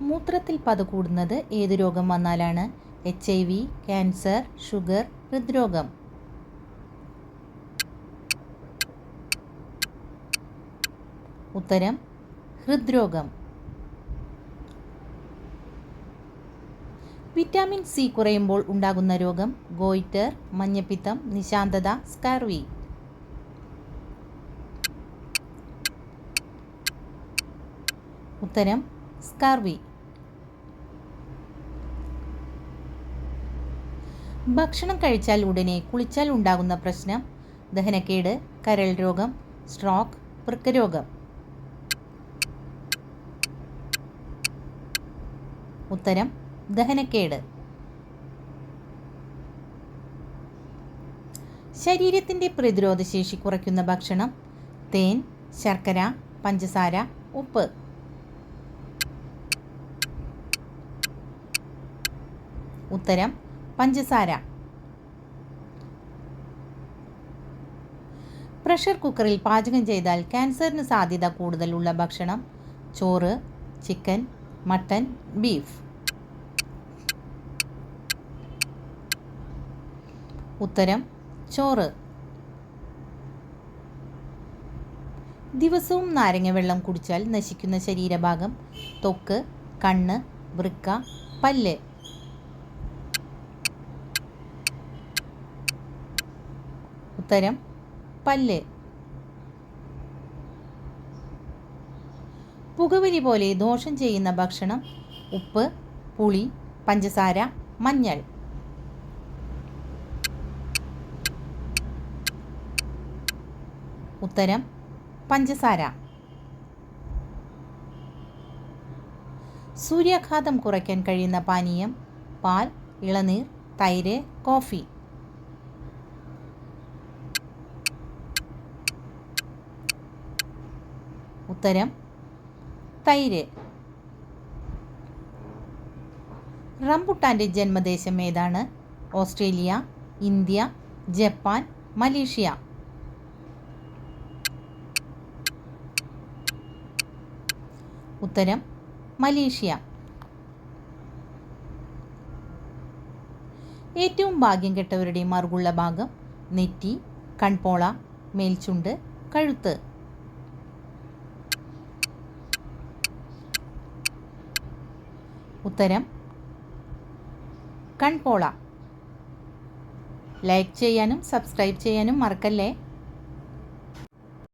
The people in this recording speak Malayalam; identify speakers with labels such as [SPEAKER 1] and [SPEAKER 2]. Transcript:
[SPEAKER 1] മൂത്രത്തിൽ പത കൂടുന്നത് ഏത് രോഗം വന്നാലാണ്? HIV, ക്യാൻസർ, ഷുഗർ, ഹൃദ്രോഗം. ഉത്തരം ഹൃദ്രോഗം. വിറ്റാമിൻ സി കുറയുമ്പോൾ ഉണ്ടാകുന്ന രോഗം? ഗോയിറ്റർ, മഞ്ഞപ്പിത്തം, നിശാന്തത, സ്കാർവി. ഉത്തരം സ്കാർവി. ഭക്ഷണം കഴിച്ചാൽ ഉടനെ കുളിച്ചാൽ ഉണ്ടാകുന്ന പ്രശ്നം? ദഹനക്കേട്, കരൾ രോഗം, സ്ട്രോക്ക്, വൃക്കരോഗം. ഉത്തരം ദഹനക്കേട്. ശരീരത്തിൻ്റെ പ്രതിരോധശേഷി കുറയ്ക്കുന്ന ഭക്ഷണം? തേൻ, ശർക്കര, പഞ്ചസാര, ഉപ്പ്. ഉത്തരം പഞ്ചസാര. പ്രഷർ കുക്കറിൽ പാചകം ചെയ്താൽ ക്യാൻസറിന് സാധ്യത കൂടുതലുള്ള ഭക്ഷണം? ചോറ്, ചിക്കൻ, മട്ടൻ, ബീഫ്. ഉത്തരം ചോറ്. ദിവസവും നാരങ്ങ വെള്ളം കുടിച്ചാൽ നശിക്കുന്ന ശരീരഭാഗം? ത്വക്ക്, കണ്ണ്, വൃക്ക, പല്ല്. ഉത്തരം പല്ല്. പുകവലി പോലെ ദോഷം ചെയ്യുന്ന ഭക്ഷണം? ഉപ്പ്, പുളി, പഞ്ചസാര, മഞ്ഞൾ. ഉത്തരം പഞ്ചസാര. സൂര്യാഘാതം കുറയ്ക്കാൻ കഴിയുന്ന പാനീയം? പാൽ, ഇളനീർ, തൈര്, കോഫി. ഉത്തരം തൈര്. റംബുട്ടാൻ്റെ ജന്മദേശം ഏതാണ്? Australia, India, Japan, Malaysia. ഉത്തരം മലേഷ്യ. ഏറ്റവും ഭാഗ്യം കെട്ടവരുടെ മറുകുള്ള ഭാഗം? നെറ്റി, കൺപോള, മേൽചുണ്ട്, കഴുത്ത്. ഉത്തരം കൺപോള. ലൈക്ക് ചെയ്യാനും സബ്സ്ക്രൈബ് ചെയ്യാനും മറക്കല്ലേ.